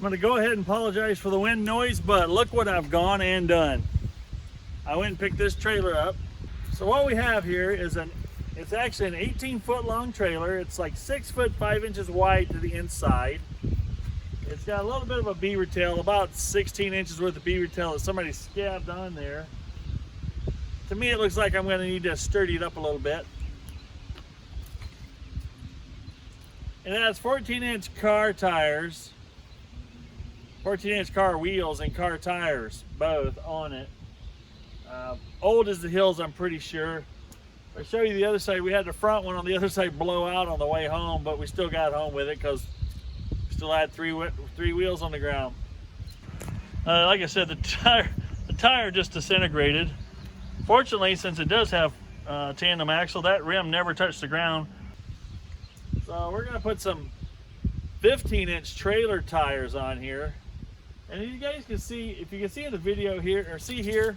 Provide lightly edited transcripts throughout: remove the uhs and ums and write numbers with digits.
going to go ahead and apologize for the wind noise, but look what I've gone and done. I went and picked this trailer up. So what we have here is it's actually an 18-foot long trailer. It's like 6 foot 5 inches wide to the inside. It's got a little bit of a beaver tail, about 16 inches worth of beaver tail that somebody scabbed on there. To me, it looks like I'm going to need to sturdy it up a little bit. And it has 14-inch car tires, 14-inch car wheels and car tires, both on it. Old as the hills, I'm pretty sure. I'll show you the other side. We had the front one on the other side blow out on the way home, but we still got home with it because we still had three wheels on the ground. Like I said, the tire just disintegrated. Fortunately, since it does have tandem axle, that rim never touched the ground. So we're gonna put some 15-inch trailer tires on here. And you guys can see, if you can see in the video here, or see here,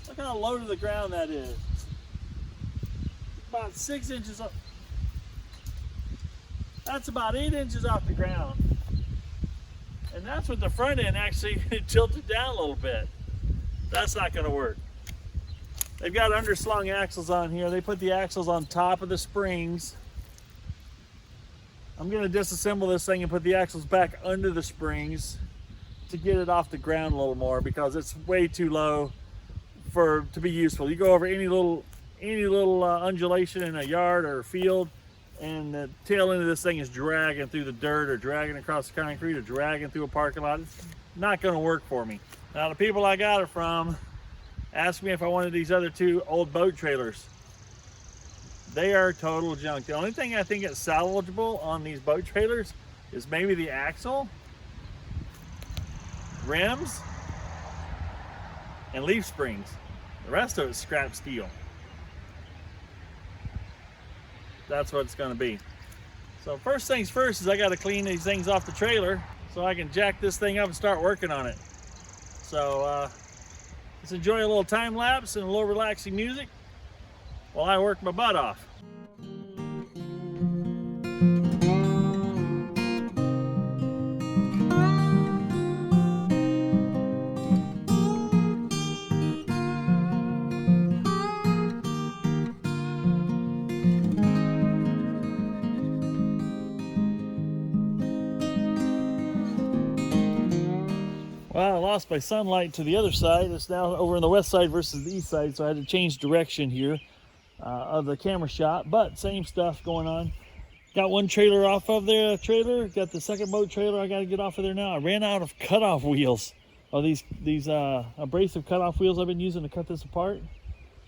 look how low to the ground that is. About 6 inches up. That's about 8 inches off the ground. And that's with the front end actually tilted down a little bit. That's not gonna work. They've got underslung axles on here. They put the axles on top of the springs. I'm gonna disassemble this thing and put the axles back under the springs to get it off the ground a little more because it's way too low to be useful. You go over any little undulation in a yard or a field, and the tail end of this thing is dragging through the dirt or dragging across the concrete or dragging through a parking lot. It's not gonna work for me. Now the people I got it from asked me if I wanted these other two old boat trailers. They are total junk. The only thing I think is salvageable on these boat trailers is maybe the axle, rims, and leaf springs. The rest of it's scrap steel. That's what it's going to be. So first things first is I got to clean these things off the trailer so I can jack this thing up and start working on it. So let's enjoy a little time lapse and a little relaxing music while I work my butt off. Well, I lost my sunlight to the other side. It's now over on the west side versus the east side, so I had to change direction here of the camera shot, but same stuff going on. Got one trailer off of the trailer, got the second boat trailer I got to get off of there now. I ran out of cutoff wheels, or these abrasive cutoff wheels I've been using to cut this apart.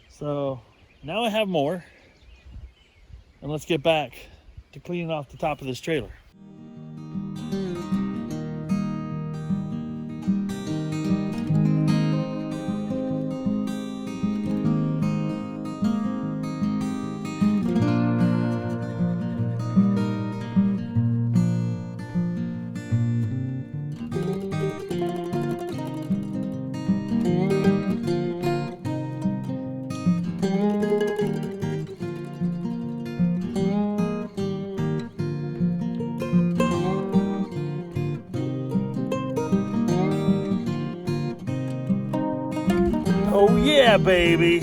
So now I have more, and let's get back to cleaning off the top of this trailer. Oh yeah, baby.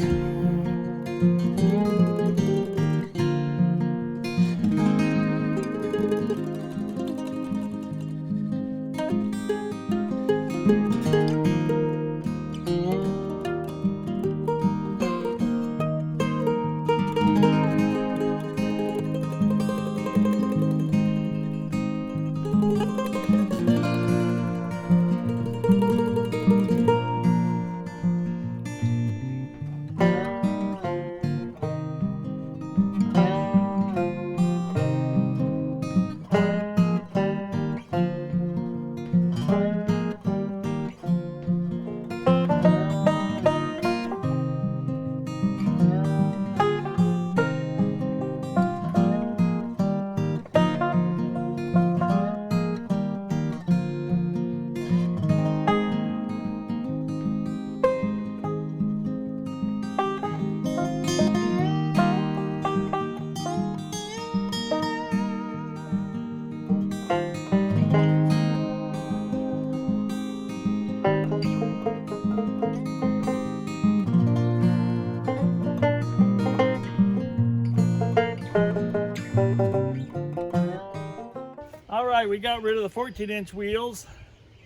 we got rid of the 14-inch wheels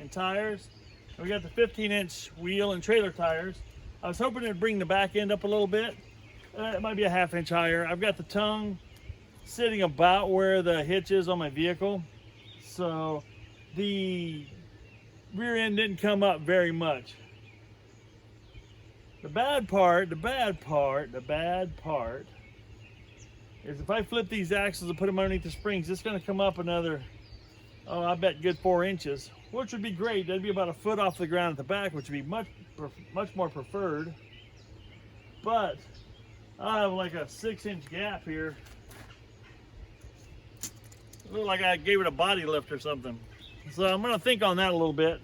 and tires. We got the 15-inch wheel and trailer tires. I was hoping it'd bring the back end up a little bit. It might be a ½ inch higher. I've got the tongue sitting about where the hitch is on my vehicle. So the rear end didn't come up very much. The bad part is if I flip these axles and put them underneath the springs, it's going to come up another, oh, I bet good 4 inches, which would be great. That'd be about a foot off the ground at the back, which would be much more preferred. But I have like a 6-inch gap here. It looked like I gave it a body lift or something. So I'm going to think on that a little bit.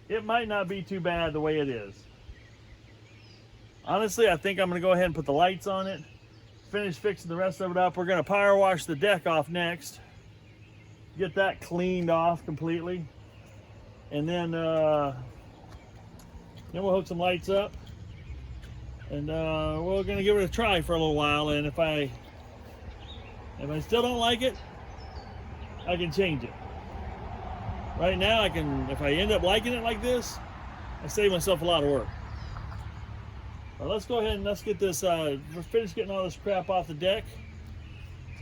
It might not be too bad the way it is. Honestly, I think I'm going to go ahead and put the lights on it, finish fixing the rest of it up. We're going to power wash the deck off next, get that cleaned off completely, and then we'll hook some lights up, and we're going to give it a try for a little while. And if I still don't like it, I can change it. Right now, if I end up liking it like this, I save myself a lot of work. Well, let's go ahead and let's get this, finish getting all this crap off the deck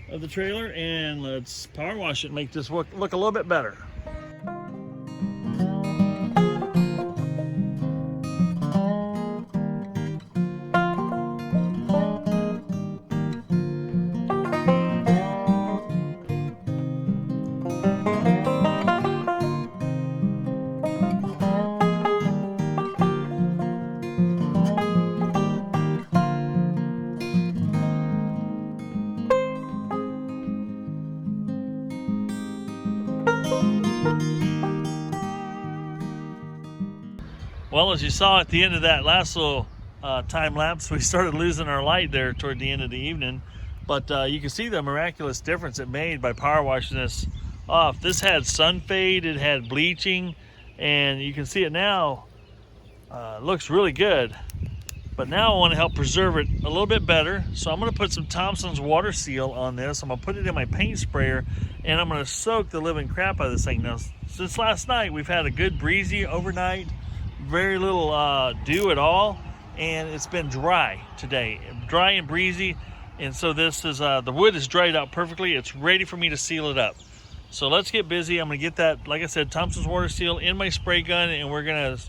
of the trailer, and let's power wash it and make this look a little bit better. Well, as you saw at the end of that last little time lapse, we started losing our light there toward the end of the evening. But you can see the miraculous difference it made by power washing this off. This had sun fade, it had bleaching, and you can see it now. Looks really good. But now I want to help preserve it a little bit better. So I'm going to put some Thompson's water seal on this. I'm going to put it in my paint sprayer, and I'm going to soak the living crap out of this thing. Now, since last night, we've had a good breezy overnight. Very little dew at all, and it's been dry today, dry and breezy. And so this is the wood is dried out perfectly. It's ready for me to seal it up. So let's get busy. I'm gonna get that, like I said, Thompson's water seal in my spray gun, and we're gonna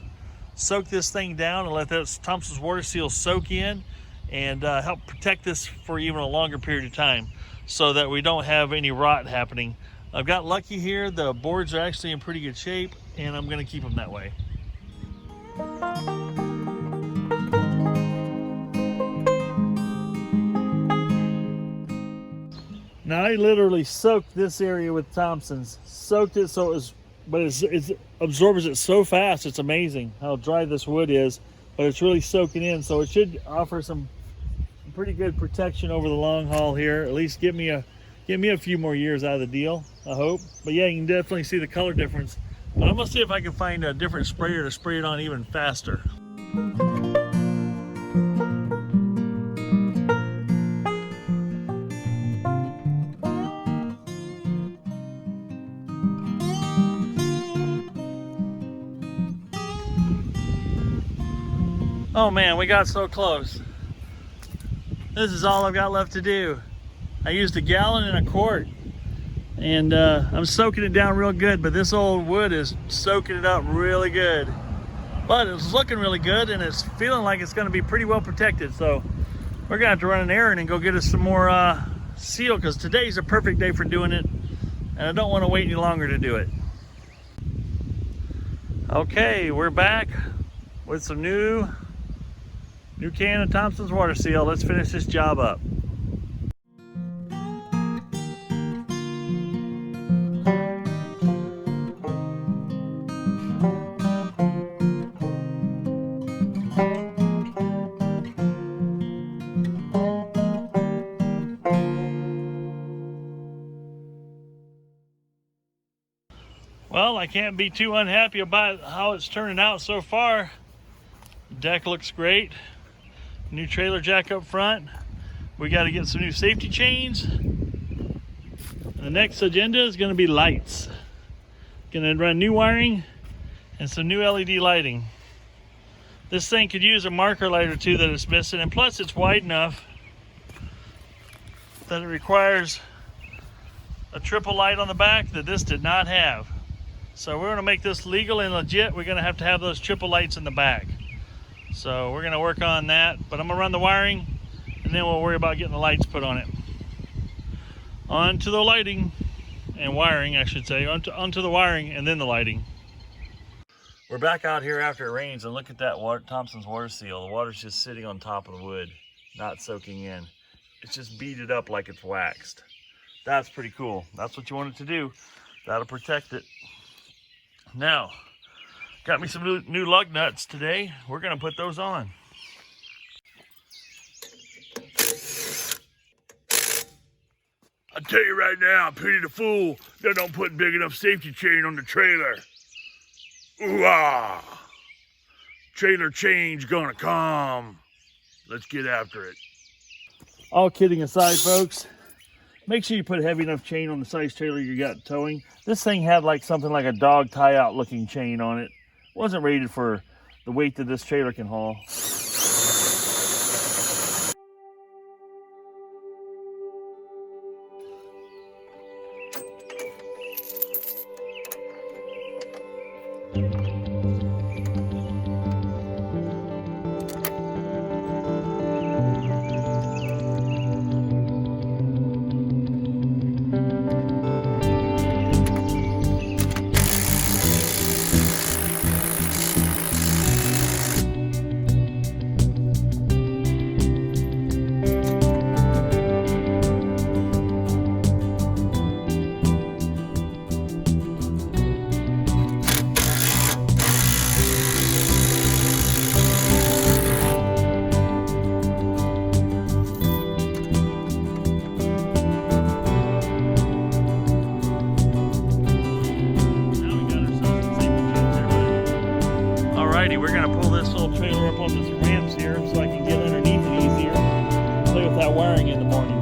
soak this thing down and let that Thompson's water seal soak in and help protect this for even a longer period of time, so that we don't have any rot happening. I've got lucky here. The boards are actually in pretty good shape, and I'm gonna keep them that way. Now I literally soaked this area with Thompson's. Soaked it so it absorbs it so fast. It's amazing how dry this wood is, but it's really soaking in. So it should offer some pretty good protection over the long haul here. At least give me a few more years out of the deal, I hope. But yeah, you can definitely see the color difference. But I'm gonna see if I can find a different sprayer to spray it on even faster. Oh man, we got so close. This is all I've got left to do. I used 1 gallon and a quart. And I'm soaking it down real good, but this old wood is soaking it up really good. But it's looking really good, and it's feeling like it's gonna be pretty well protected. So we're gonna have to run an errand and go get us some more seal, because today's a perfect day for doing it, and I don't wanna wait any longer to do it. Okay, we're back with some new can of Thompson's water seal. Let's finish this job up. Well, I can't be too unhappy about how it's turning out so far. The deck looks great. New trailer jack up front. We got to get some new safety chains. And The next agenda is going to be lights. Going to run new wiring and some new LED lighting. This thing could use a marker light or two that it's missing, and plus it's wide enough that it requires a triple light on the back that this did not have. So we're going to make this legal and legit. We're going to have those triple lights in the back. So we're going to work on that, but I'm going to run the wiring and then we'll worry about getting the lights put on it. On to the lighting and wiring, I should say. Onto the wiring and then the lighting. We're back out here after it rains, and look at that Thompson's water seal. The water's just sitting on top of the wood, not soaking in. It's just beaded up like it's waxed. That's pretty cool. That's what you want it to do. That'll protect it. Now, got me some new lug nuts today. We're gonna put those on. I tell you right now, I pity the fool that don't put big enough safety chain on the trailer. Ooh-ah! Trailer change gonna come. Let's get after it. All kidding aside, folks, make sure you put heavy enough chain on the size trailer you got towing. This thing had like something like a dog tie-out looking chain on it. Wasn't rated for the weight that this trailer can haul. We're going to pull this little trailer up on this ramps here so I can get underneath it easier. Play with that wiring in the morning.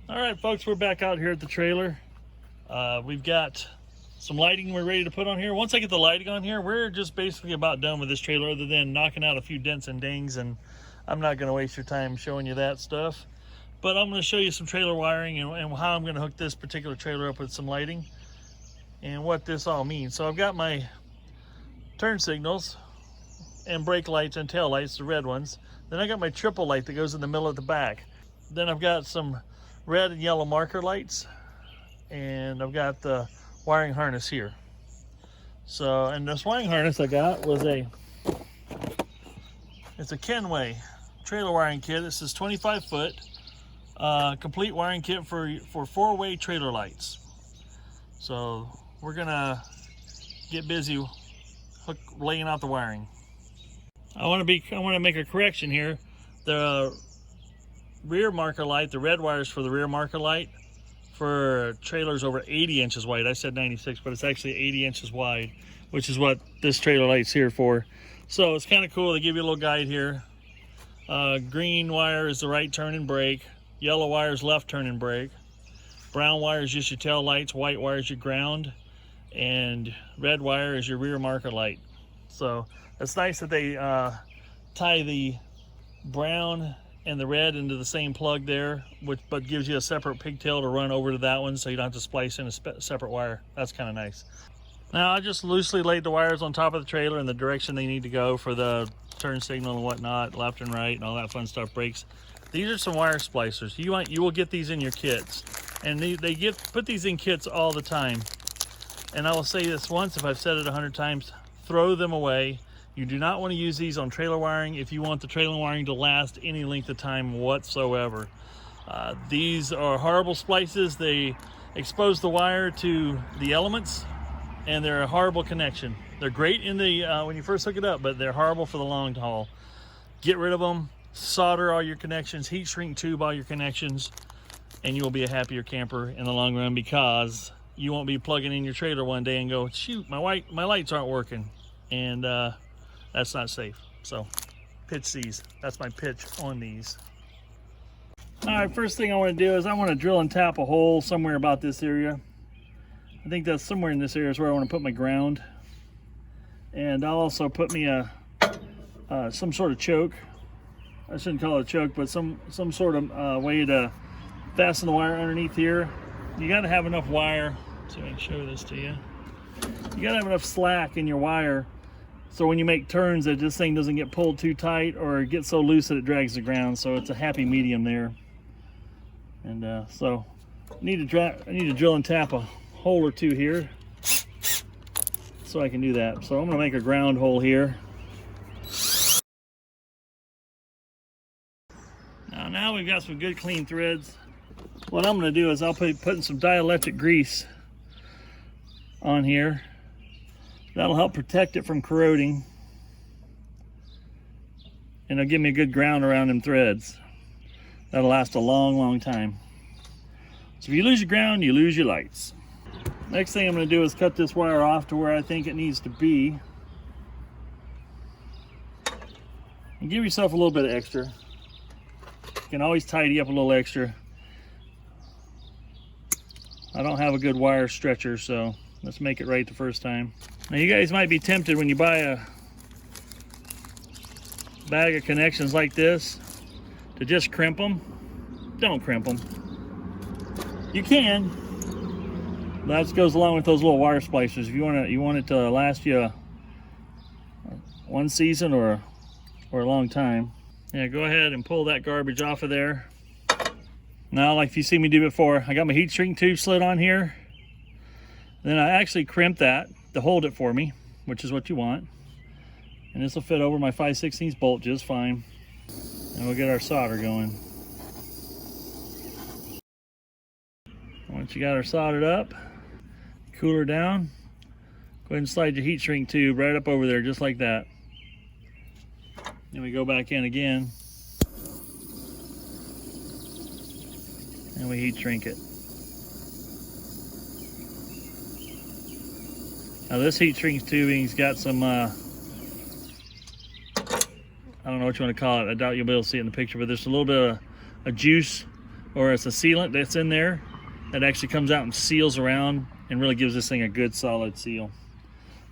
Alright folks, we're back out here at the trailer. We've got some lighting we're ready to put on here. Once I get the lighting on here, we're just basically about done with this trailer, other than knocking out a few dents and dings, and I'm not going to waste your time showing you that stuff. But I'm going to show you some trailer wiring and how I'm going to hook this particular trailer up with some lighting and what this all means. So I've got my turn signals and brake lights and tail lights, the red ones. Then I got my triple light that goes in the middle of the back. Then I've got some red and yellow marker lights, and I've got the wiring harness here. So, and this wiring harness I got was it's a Kenway trailer wiring kit. This is 25 foot, complete wiring kit for 4-way trailer lights. So we're gonna get busy laying out the wiring. I want to make a correction here. The rear marker light, the red wires for the rear marker light for trailers over 80 inches wide. I said 96, but it's actually 80 inches wide, which is what this trailer light's here for. So it's kind of cool. They give you a little guide here. Green wire is the right turn and brake. Yellow wire is left turn and brake. Brown wire is just your tail lights. White wire is your ground. And red wire is your rear marker light. So it's nice that they tie the brown and the red into the same plug there, but gives you a separate pigtail to run over to that one, so you don't have to splice in a separate wire. That's kind of nice. Now I just loosely laid the wires on top of the trailer in the direction they need to go for the turn signal and whatnot, left and right and all that fun stuff, brakes. These are some wire splicers. You will get these in your kits, and they put these in kits all the time. And I will say this once, if I've said it 100 times, throw them away. You do not want to use these on trailer wiring if you want the trailer wiring to last any length of time whatsoever. These are horrible splices. They expose the wire to the elements and they're a horrible connection. They're great in the when you first hook it up, but they're horrible for the long haul. Get rid of them, solder all your connections, heat shrink tube all your connections, and you will be a happier camper in the long run, because you won't be plugging in your trailer one day and go, shoot, my lights aren't working, and that's not safe. So pitch these. That's my pitch on these. All right, first thing I want to do is I want to drill and tap a hole somewhere about this area. I think that's somewhere in this area is where I want to put my ground. And I'll also put me some sort of choke. I shouldn't call it a choke, but some sort of way to fasten the wire underneath here. You got to have enough wire. So I can show this to you. You got to have enough slack in your wire, so when you make turns that this thing doesn't get pulled too tight or get so loose that it drags the ground. So it's a happy medium there. And so I need to drill and tap a hole or two here so I can do that. So I'm going to make a ground hole here. Now we've got some good clean threads. What I'm going to do is I'll putting some dielectric grease on here. That'll help protect it from corroding, and it'll give me a good ground around them threads. That'll last a long time. So if you lose your ground, you lose your lights. Next thing I'm going to do is cut this wire off to where I think it needs to be, and give yourself a little bit of extra. You can always tidy up a little extra. I don't have a good wire stretcher, so let's make it right the first time. Now you guys might be tempted when you buy a bag of connections like this to just crimp them. Don't crimp them. You can. That goes along with those little wire splicers. If you want it to last you one season or a long time. Yeah, go ahead and pull that garbage off of there. Now, like you see me do before, I got my heat shrink tube slid on here. Then I actually crimped that to hold it for me, which is what you want. And this will fit over my 5/16 bolt just fine. And we'll get our solder going. Once you got her soldered up, cool her down, go ahead and slide your heat shrink tube right up over there, just like that. Then we go back in again, and we heat shrink it. Now this heat shrink tubing's got some, I don't know what you want to call it. I doubt you'll be able to see it in the picture, but there's a little bit of a juice, or it's a sealant that's in there that actually comes out and seals around and really gives this thing a good solid seal.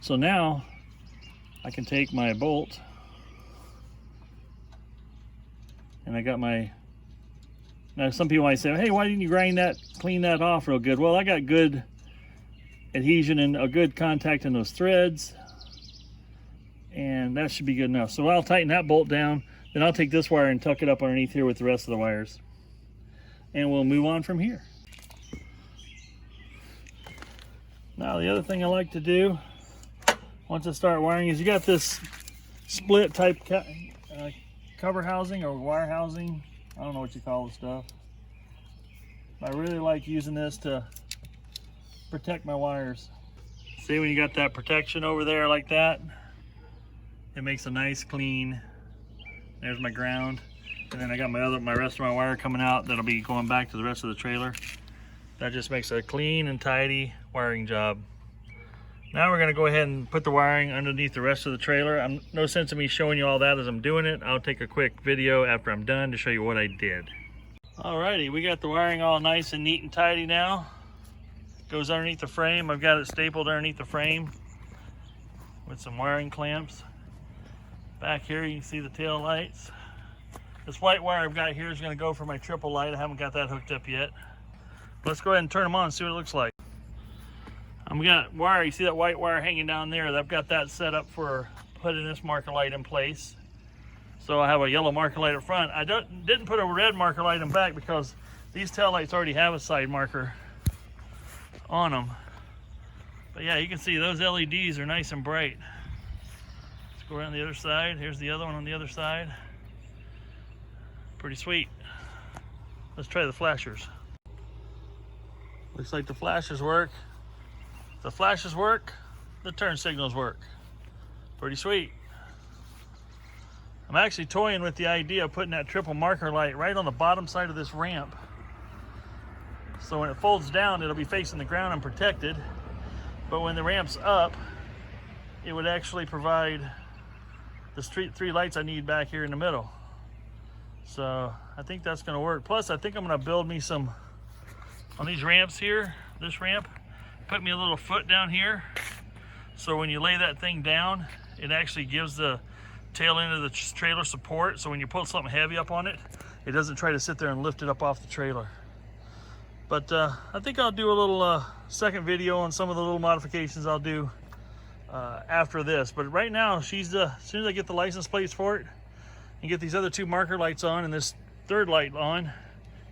So now I can take my bolt, and I got my, now some people might say, hey, why didn't you clean that off real good? Well, I got good adhesion and a good contact in those threads, and that should be good enough. So I'll tighten that bolt down, then I'll take this wire and tuck it up underneath here with the rest of the wires, and we'll move on from here. Now the other thing I like to do once I start wiring is, you got this split type cover housing or wire housing, I don't know what you call the stuff. I really like using this to protect my wires. See, when you got that protection over there like that, it makes a nice clean, there's my ground, and then I got my rest of my wire coming out that'll be going back to the rest of the trailer. That just makes a clean and tidy wiring job. Now we're going to go ahead and put the wiring underneath the rest of the trailer. No sense in me showing you all that as I'm doing it. I'll take a quick video after I'm done to show you what I did. Alrighty, we got the wiring all nice and neat and tidy now. Goes underneath the frame. I've got it stapled underneath the frame with some wiring clamps. Back here you can see the tail lights. This white wire I've got here is going to go for my triple light. I haven't got that hooked up yet. Let's go ahead and turn them on and see what it looks like. We got wire, you see that white wire hanging down there? I've got that set up for putting this marker light in place. So I have a yellow marker light up front. I didn't put a red marker light in back because these tail lights already have a side marker on them. But yeah, you can see those LEDs are nice and bright. Let's go around the other side. Here's the other one on the other side. Pretty sweet. Let's try the flashers. Looks like the flashers work. The flashes work, the turn signals work. Pretty sweet. I'm actually toying with the idea of putting that triple marker light right on the bottom side of this ramp. So when it folds down, it'll be facing the ground and protected. But when the ramp's up, it would actually provide the three lights I need back here in the middle. So I think that's gonna work. Plus, I think I'm gonna build me some, on these ramps here, this ramp, put me a little foot down here. So when you lay that thing down, it actually gives the tail end of the trailer support. So when you put something heavy up on it, it doesn't try to sit there and lift it up off the trailer. But I think I'll do a little second video on some of the little modifications I'll do after this. But right now, as soon as I get the license plates for it and get these other two marker lights on and this third light on,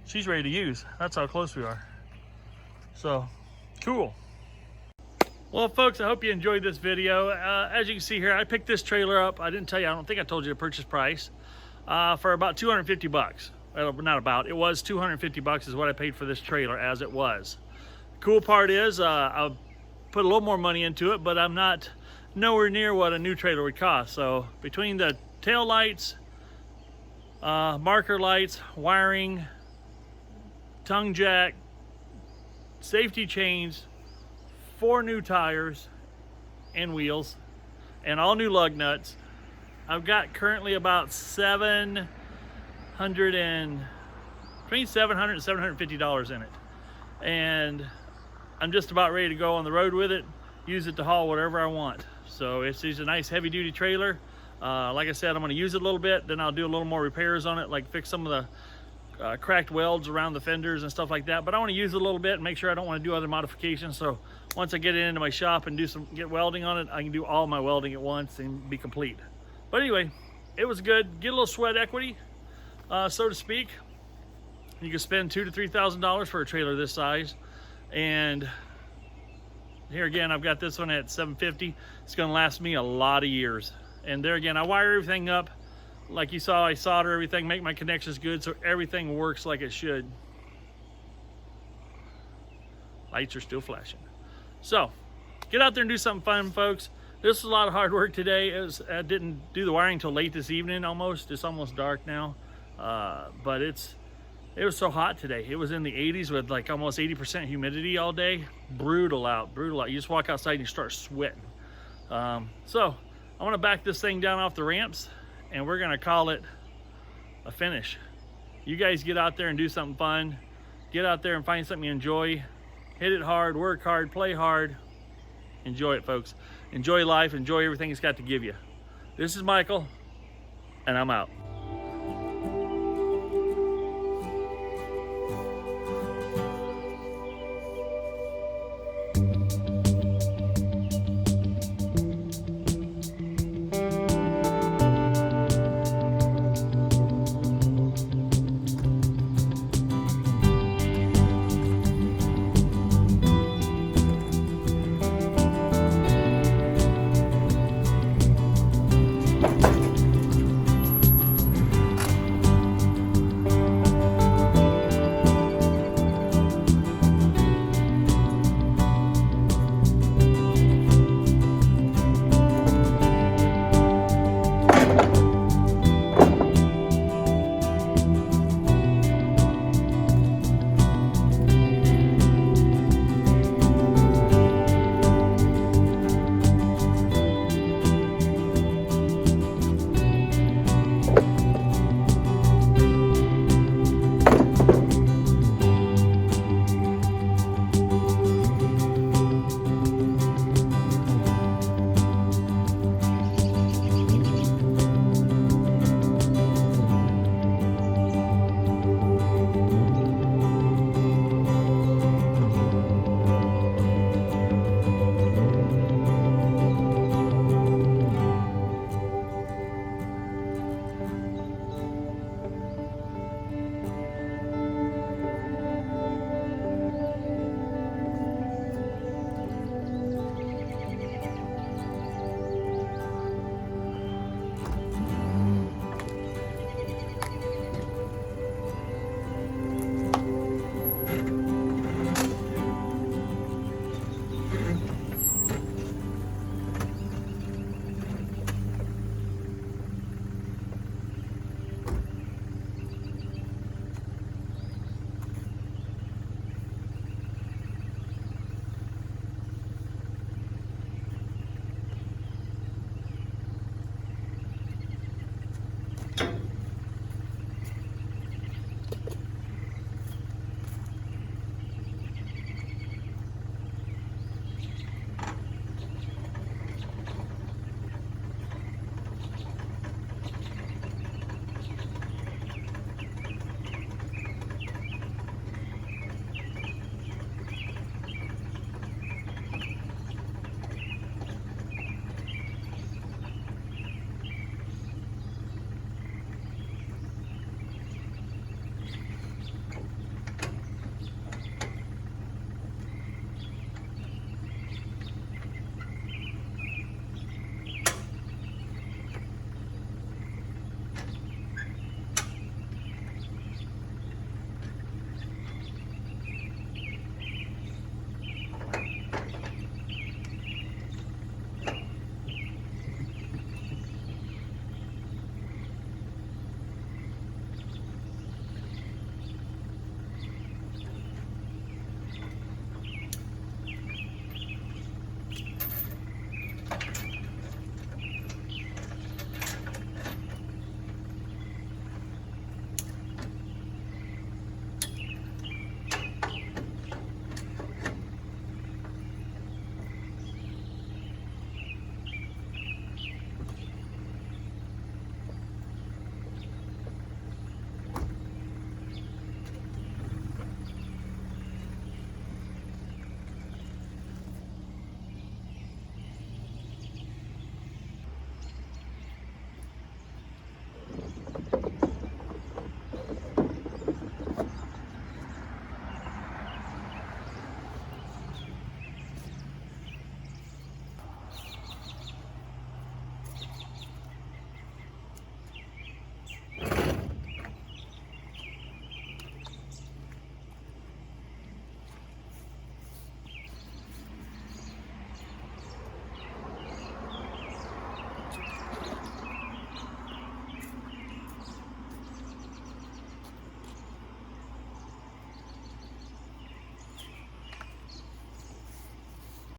she's ready to use. That's how close we are. So, cool. Well, folks, I hope you enjoyed this video. As you can see here, I picked this trailer up. I didn't tell you, I don't think I told you the purchase price, for about 250 bucks. Well, not about, it was 250 bucks is what I paid for this trailer as it was. Cool part is, I put a little more money into it, but I'm not nowhere near what a new trailer would cost. So between the tail lights, marker lights, wiring, tongue jack, safety chains, 4 new tires and wheels, and all new lug nuts, I've got currently about between $700 and $750 in it. And I'm just about ready to go on the road with it, use it to haul whatever I want. So it's a nice heavy duty trailer. Like I said, I'm gonna use it a little bit, then I'll do a little more repairs on it, like fix some of the cracked welds around the fenders and stuff like that. But I wanna use it a little bit and make sure I don't wanna do other modifications. So once I get it into my shop and get welding on it, I can do all my welding at once and be complete. But anyway, it was good. Get a little sweat equity, so to speak. You can spend $2,000 to $3,000 for a trailer this size. And here again, I've got this one at $750. It's gonna last me a lot of years. And there again, I wire everything up. Like you saw, I solder everything, make my connections good so everything works like it should. Lights are still flashing. So, get out there and do something fun, folks. This was a lot of hard work today. I didn't do the wiring till late this evening almost. It's almost dark now. But it was so hot today. It was in the 80s with like almost 80% humidity all day. Brutal out, brutal out. You just walk outside and you start sweating. So I'm gonna back this thing down off the ramps and we're gonna call it a finish. You guys get out there and do something fun. Get out there and find something you enjoy. Hit it hard, work hard, play hard. Enjoy it, folks. Enjoy life, enjoy everything it's got to give you. This is Michael, and I'm out.